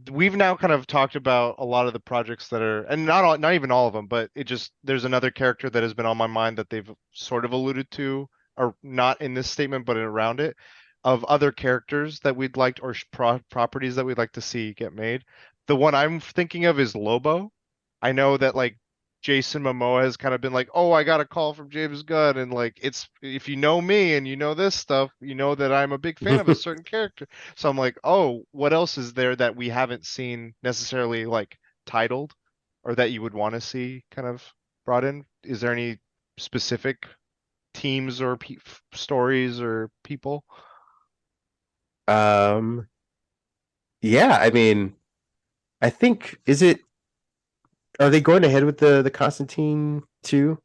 We've now kind of talked about a lot of the projects that are, and not even all of them, but there's another character that has been on my mind that they've sort of alluded to, or not in this statement, but around it, of other characters that we'd like, or properties that we'd like to see get made. The one I'm thinking of is Lobo. I know that like Jason Momoa has kind of been like, oh, I got a call from James Gunn, and like if you know me and you know this stuff, you know that I'm a big fan of a certain character. So I'm like, oh, what else is there that we haven't seen necessarily like titled, or that you would want to see kind of brought in? Is there any specific teams or stories or people? Yeah, I mean, I think are they going ahead with the Constantine 2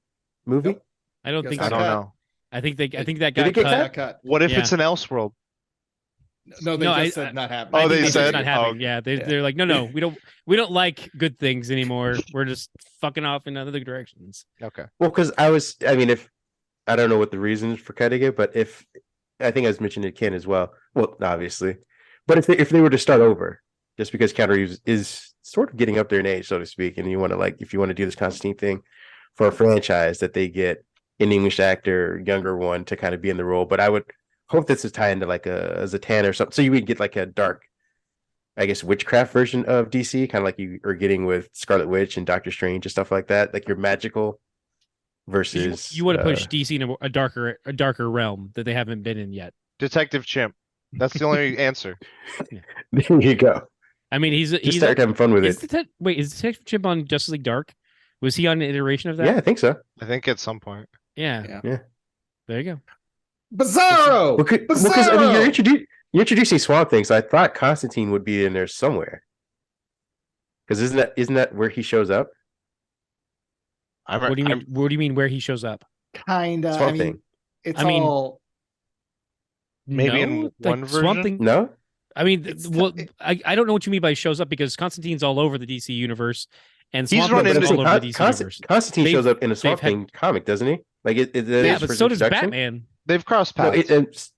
movie? Nope. I don't think I so. don't know. I think that Did got it get cut. Cut. What if Yeah. it's an Elseworld? No, they just said not happening. Oh, I think they that's said? not happening. Yeah, they're like, no, we don't like good things anymore. We're just fucking off in other directions. Okay. Well, because if I don't know what the reasons for cutting it, but I think I was mentioning it Ken as well. Well, obviously, but if they were to start over, just because Keanu Reeves is sort of getting up there in age, so to speak, and you want to if you want to do this Constantine thing for a franchise, that they get an English actor, younger one, to kind of be in the role. But I would hope this is tied into like a Zatanna or something, so you would get like a dark, I guess, witchcraft version of DC, kind of like you are getting with Scarlet Witch and Doctor Strange and stuff like that, like your magical versus. You want to push DC in a darker realm that they haven't been in yet. Detective Chimp. That's the only answer. There you go. I mean, he's start having fun with it. Is Detective Chimp on Justice League Dark? Was he on an iteration of that? Yeah, I think so. I think at some point. Yeah. There you go. Bizarro. Because I mean, you're introducing Swamp Thing, so I thought Constantine would be in there somewhere. Because isn't that where he shows up? What do you mean where he shows up? Kinda. Swamp Thing. All maybe in one version. Swamp Thing. No. I mean, I don't know what you mean by shows up, because Constantine's all over the DC universe, and He's Swamp Thing's running all over the DC universe. Constantine shows up in a Swamp Thing comic, doesn't he? Like yeah, but so does Batman. They've crossed paths.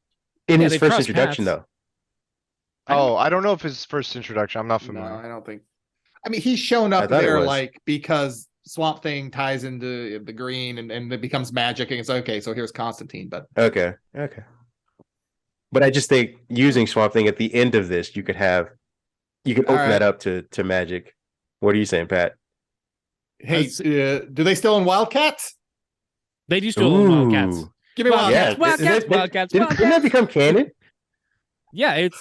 In his first introduction, though. Oh, I don't know if his first introduction. I'm not familiar. No, I don't think. I mean, he's shown up there like because Swamp Thing ties into the green and it becomes magic, and it's okay. So here's Constantine, but okay. But I just think using Swamp Thing at the end of this, you could open that up to magic. What are you saying, Pat? Hey, do they still own Wildcats? They do still own Wildcats. Give me Wildcats. Wildcats. Didn't that become canon? Yeah, it's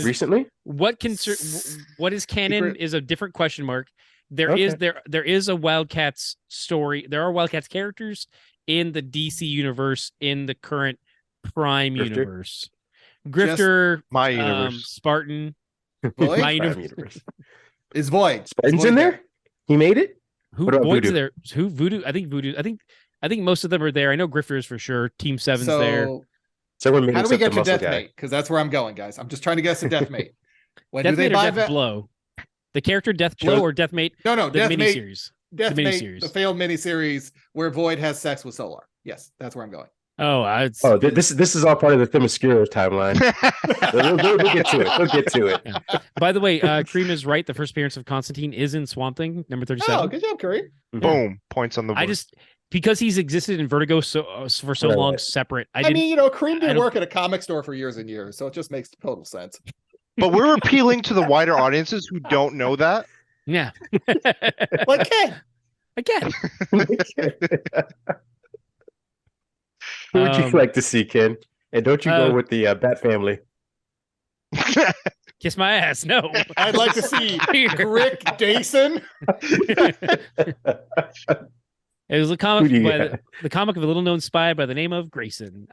recently. What is canon is a different question mark. There is a Wildcats story. There are Wildcats characters in the DC universe in the current Prime Grifter? universe. Grifter, My universe. Spartan, Void? my Prime universe. universe. Is Void. Spartan's Void in there? He made it? Who What about Void's Voodoo? there? Who Voodoo? I think Voodoo. I think most of them are there. I know Grifter is for sure. Team 7's there. So Someone how makes do we up get the to muscle Death guy. Mate? Because that's where I'm going, guys. I'm just trying to guess a Death Mate. When Death do they Mate or buy Death that? Blow? The character Death Blow or Death Mate? No, The Death Mate. miniseries. Death the Mate, miniseries. the failed miniseries where Void has sex with Solar. Yes, that's where I'm going. Oh, This is all part of the Themyscira timeline. We'll get to it. We'll get to it. Yeah. By the way, Kareem is right. The first appearance of Constantine is in Swamp Thing, number 37. Oh, good job, Curry. Boom. Points on the board. Because he's existed in Vertigo for so long separate. I mean, Kareem I did don't- work at a comic store for years and years, so it just makes total sense. But we're appealing to the wider audiences who don't know that. Yeah. Like Ken. Again. Who would you like to see, Ken? And don't you go with the Bat family. Kiss my ass. No. I'd like to see Rick Dason. It was a Who comic do you by got? the comic of a little known spy by the name of Grayson.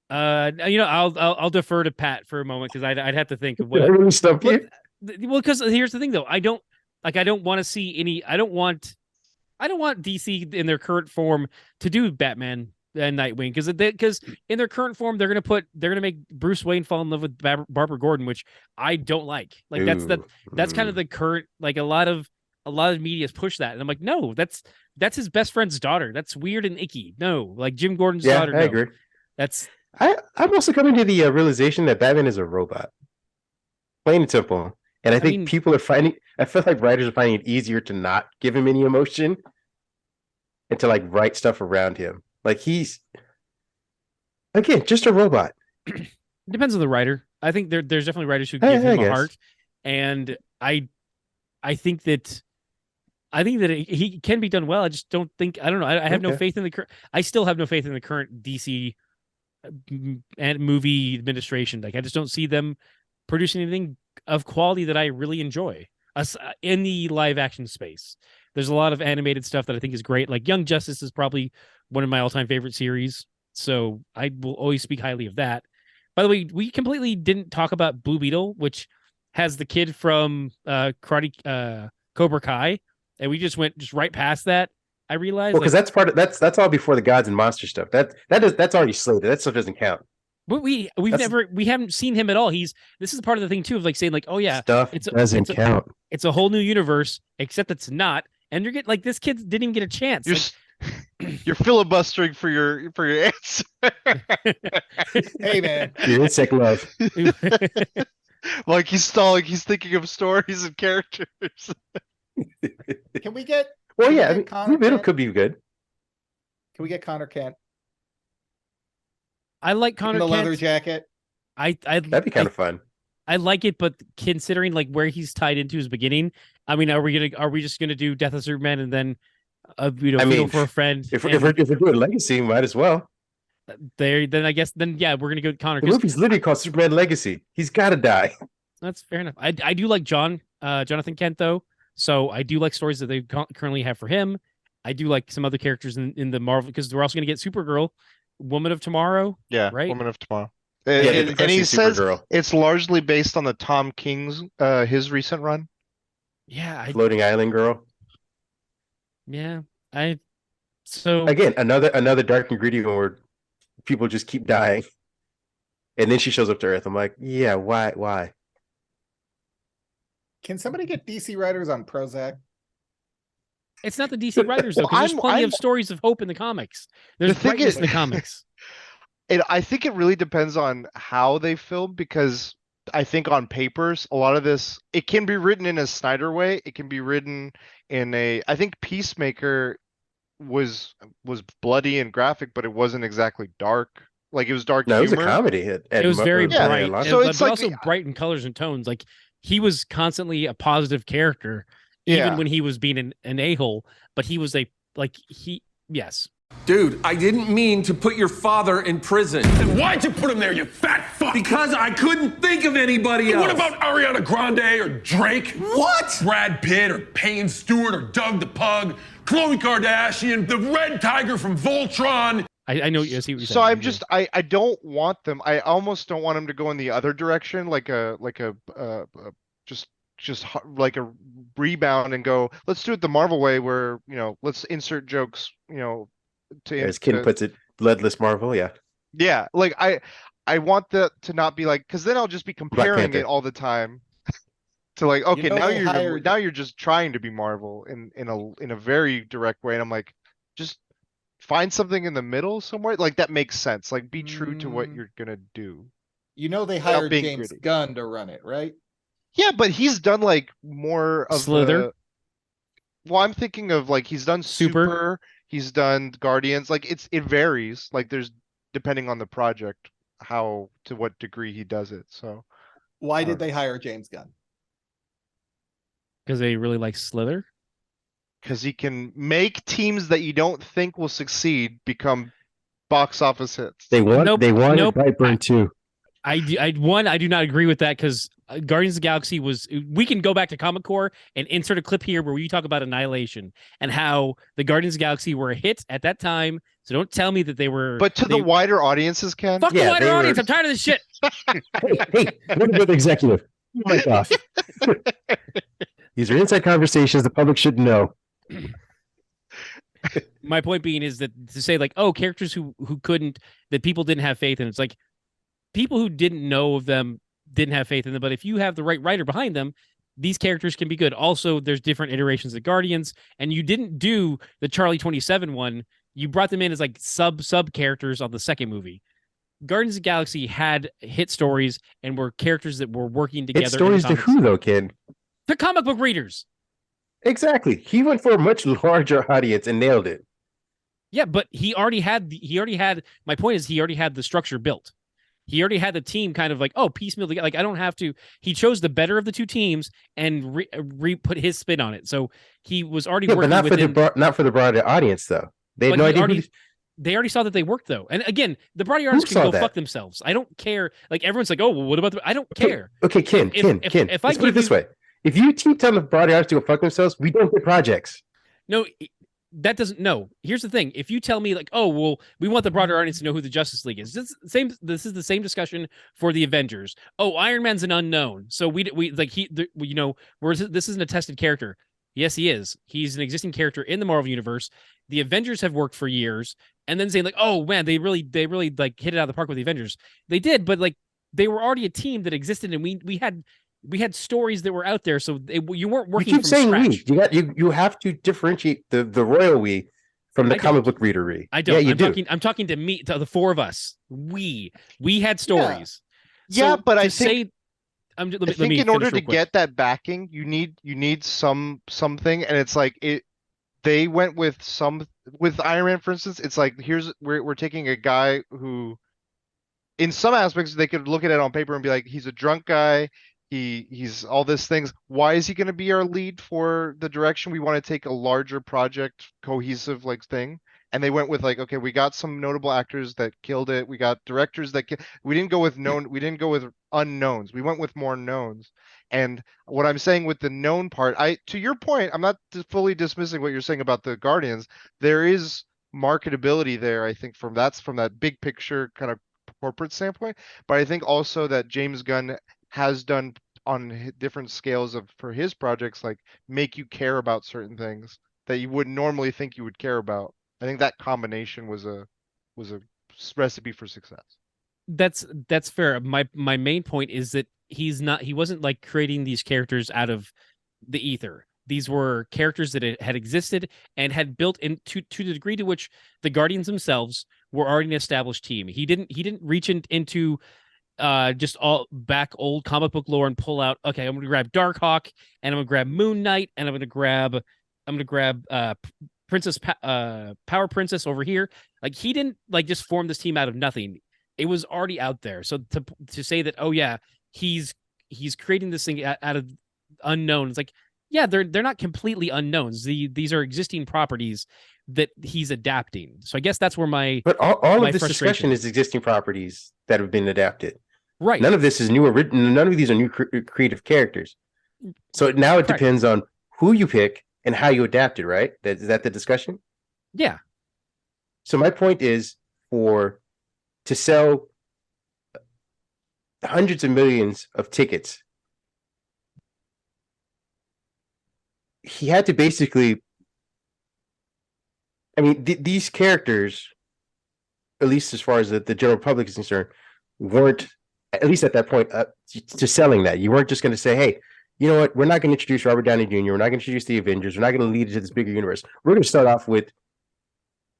I'll defer to Pat for a moment because I'd have to think of Did I what. really stump you? Well, because here's the thing though, I don't want to see any. I don't want DC in their current form to do Batman and Nightwing because in their current form they're gonna make Bruce Wayne fall in love with Barbara Gordon, which I don't like. Like that's kind of the current, like a lot of media's push that, and I'm like, no, that's his best friend's daughter. That's weird and icky. No, like Jim Gordon's daughter. I no. agree. I'm also coming to the realization that Batman is a robot, plain and simple. And I think people are finding. I feel like writers are finding it easier to not give him any emotion, and to like write stuff around him. Like he's again just a robot. It depends on the writer. I think there's definitely writers who I give him a guess. heart, and I think that he can be done well. I just don't think. I don't know. I have no Okay. faith in the current. I still have no faith in the current DC and movie administration. Like I just don't see them producing anything of quality that I really enjoy in the live action space. There's a lot of animated stuff that I think is great. Like Young Justice is probably one of my all-time favorite series, so I will always speak highly of that. By the way, we completely didn't talk about Blue Beetle, which has the kid from Cobra Kai, and we just went right past that. I realized Well, because that's all before the gods and monster stuff. That's already slated. That stuff doesn't count. but we haven't seen him at all. This is part of the thing too of like saying like, oh yeah, Stuff doesn't count. it's a whole new universe, except it's not. And you're getting like this kid didn't even get a chance. You're filibustering for your answer. Hey, man. Your insect love. Like he's stalling. He's thinking of stories and characters. Can we get? Well, can we yeah, get Connor Blue Beetle Kent? could be good. Can we get Connor Kent I like in Connor the Kent. leather jacket? That'd be kind of fun. I like it, but considering like where he's tied into his beginning, I mean, are we just gonna do Death of Superman and then Funeral for a Friend? If we're doing Legacy, might as well. Then I guess yeah, we're gonna go Connor. The 'Cause movie's literally called Superman Legacy. He's got to die. that's fair enough. I do like Jonathan Kent though, so I do like stories that they currently have for him. I do like some other characters in the Marvel because we're also gonna get Supergirl, Woman of Tomorrow. Yeah, Right? Woman of Tomorrow. Yeah, And he says Supergirl. it's largely based on the Tom King's his recent run. Yeah, Floating Island Girl. So Again, another dark and gritty one where people just keep dying. And then she shows up to Earth. I'm like, yeah, why? Can somebody get DC writers on Prozac? it's not the DC writers though, because there's plenty of stories of hope in the comics. There's The thing brightness is- in the comics. I think it really depends on how they film because I think on papers, a lot of this, it can be written in a Snyder way. It can be written in I think Peacemaker was bloody and graphic, but it wasn't exactly dark. Like it was dark No, it was a humor. comedy. It was very Yeah, bright, Lana. So but it's like also bright in colors and tones. Like he was constantly a positive character, even Yeah. when he was being an a-hole. But he was yes. Dude, I didn't mean to put your father in prison. Then why'd you put him there, you fat fuck? Because I couldn't think of anybody else. What about Ariana Grande or Drake? What? Brad Pitt or Payne Stewart or Doug the Pug, Khloe Kardashian, the Red Tiger from Voltron. I know. I see what you're saying. So I'm just I don't want them. I almost don't want them to go in the other direction, like a like a rebound and go. Let's do it the Marvel way, where let's insert jokes. As Ken puts it, bloodless Marvel. Yeah. Yeah, like I want that to not be like, because then I'll just be comparing Panther. it all the time to like, okay, now they hired- now you're just trying to be Marvel in a very direct way, and I'm like, just find something in the middle somewhere, like that makes sense. Like, be true to what you're gonna do. They Without hired being James gritty. Gunn to run it, right? Yeah, but he's done like more of Slither? Well, I'm thinking of like he's done Super? Super, he's done Guardians. Like it varies. Like there's depending on the project, how to what degree he does it. So Why did they hire James Gunn? because they really like Slither. because he can make teams that you don't think will succeed become box office hits. They want. Nope, They wanted nope. Brightburn too. I do not agree with that, because Guardians of the Galaxy was. We can go back to Comic Core and insert a clip here where we talk about Annihilation and how the Guardians of the Galaxy were a hit at that time. So don't tell me that they were. But to the wider audiences, Ken. fuck Yeah, the wider they were- audience. I'm tired of this shit. Hey, what about the executive? Oh my gosh. These are inside conversations the public should know. My point being is that to say like, oh, characters who couldn't, that people didn't have faith in. It's like people who didn't know of them didn't have faith in them. But if you have the right writer behind them, these characters can be good. Also, there's different iterations of Guardians, and you didn't do the Charlie 27 one. You brought them in as like sub characters on the second movie. Guardians of the Galaxy had hit stories and were characters that were working together. It's in the stories to comics. who though, Ken? The comic book readers. Exactly. He went for a much larger audience and nailed it. Yeah, but he already had. My point is, he already had the structure built. He already had the team kind of like, oh, piecemeal together. Like, I don't have to. He chose the better of the two teams and put his spin on it. So he was already Yeah, working but not within. not for the broader audience though. They had But no he idea. already- They already saw that they worked though. And again, the broader artists can saw go that? fuck themselves. I don't care. Like, everyone's like, oh, well, what about the? I don't care. Okay, Ken. If I Let's put it give this you- way: if you keep telling the broader audience to go fuck themselves, we don't get projects. No, that doesn't. No, here's the thing. If you tell me like, oh, well, we want the broader audience to know who the Justice League is. This is the same discussion for the Avengers. Oh, Iron Man's an unknown, so we like this isn't a tested character. Yes, he is. He's an existing character in the Marvel universe. The Avengers have worked for years, and then saying like, oh man, they really like hit it out of the park with the Avengers. They did, but like they were already a team that existed, and we had stories that were out there, so you weren't You working keep from saying scratch. you have to differentiate the royal we from the I comic don't. book reader we. I don't. Yeah, you I'm do. talking to the four of us. We had stories. Yeah, So but to I say, think let I me think in finish order real to quick. get that backing, you need something, and it's like it. They went with Iron Man, for instance. It's like we're taking a guy who, in some aspects, they could look at it on paper and be like, he's a drunk guy. He's all these things. Why is he going to be our lead for the direction we want to take a larger project, cohesive like thing? And they went with like, okay, we got some notable actors that killed it. We got directors that we didn't go with we didn't go with unknowns. We went with more knowns. And what I'm saying with the known part, to your point, I'm not fully dismissing what you're saying about the Guardians. There is marketability there, I think, from that big picture kind of corporate standpoint. But I think also that James Gunn has done on different scales for his projects, like make you care about certain things that you wouldn't normally think you would care about. I think that combination was a recipe for success. That's fair. My main point is that he wasn't like creating these characters out of the ether. These were characters that had existed and had built into to the degree to which the Guardians themselves were already an established team. He didn't reach into just all back old comic book lore and pull out, okay, I'm gonna grab Darkhawk and I'm gonna grab Moon Knight and I'm gonna grab Power Princess over here. Like, he didn't like just form this team out of nothing. It was already out there. So to say that, oh yeah, he's creating this thing out of unknown. It's like, yeah, they're not completely unknowns. These are existing properties. that he's adapting. So I guess that's where my But all my of this frustration discussion is existing properties that have been adapted. right. None of this is new. None of these are new creative characters. So now it Correct. depends on who you pick and how you adapt it, right? Is that the discussion? Yeah. So my point is to sell hundreds of millions of tickets, he had to basically, I mean, these characters, at least as far as the general public is concerned, weren't, at least at that point, to selling that. You weren't just going to say, hey, you know what? We're not going to introduce Robert Downey Jr. We're not going to introduce the Avengers. We're not going to lead into this bigger universe. We're going to start off with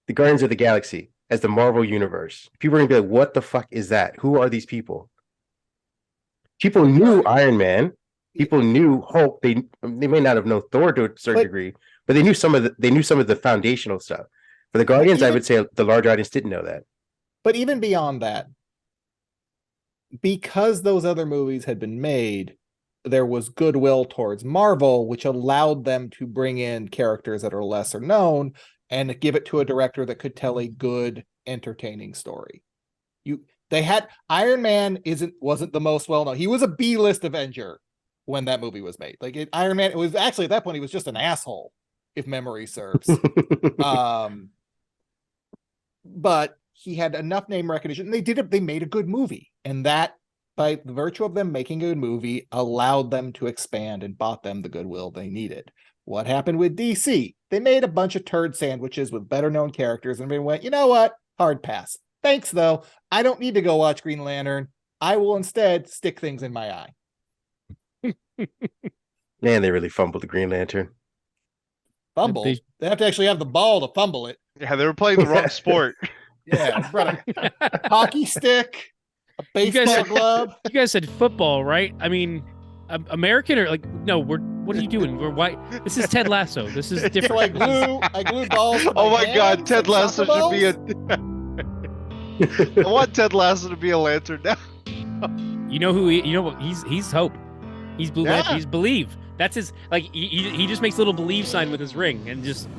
the Guardians of the Galaxy as the Marvel Universe. People are going to be like, what the fuck is that? Who are these people? People knew Iron Man. People knew Hulk. They may not have known Thor to a certain degree, but they knew some of the foundational stuff. For the Guardians, I would say the large audience didn't know that. But even beyond that, because those other movies had been made, there was goodwill towards Marvel, which allowed them to bring in characters that are lesser known and give it to a director that could tell a good, entertaining story. They had Iron Man wasn't the most well known. He was a B-list Avenger when that movie was made. Iron Man, it was actually at that point he was just an asshole, if memory serves. But he had enough name recognition. And they made a good movie, and that, by the virtue of them making a good movie, allowed them to expand and bought them the goodwill they needed. What happened with DC? They made a bunch of turd sandwiches with better known characters, and they went, you know what? Hard pass. Thanks, though. I don't need to go watch Green Lantern. I will instead stick things in my eye. Man, they really fumbled the Green Lantern. Fumble? They have to actually have the ball to fumble it. Yeah, they were playing the wrong sport. Yeah, brought a hockey stick, a baseball glove. You guys said football, right? I mean, American or no? What are you doing? We're white. This is Ted Lasso. This is different. So I glue balls. Oh my God, Ted Lasso should be I want Ted Lasso to be a lantern now. You know who? You know what? He's hope. He's Blue Lantern. He's believe. That's his. He just makes a little believe sign with his ring and just.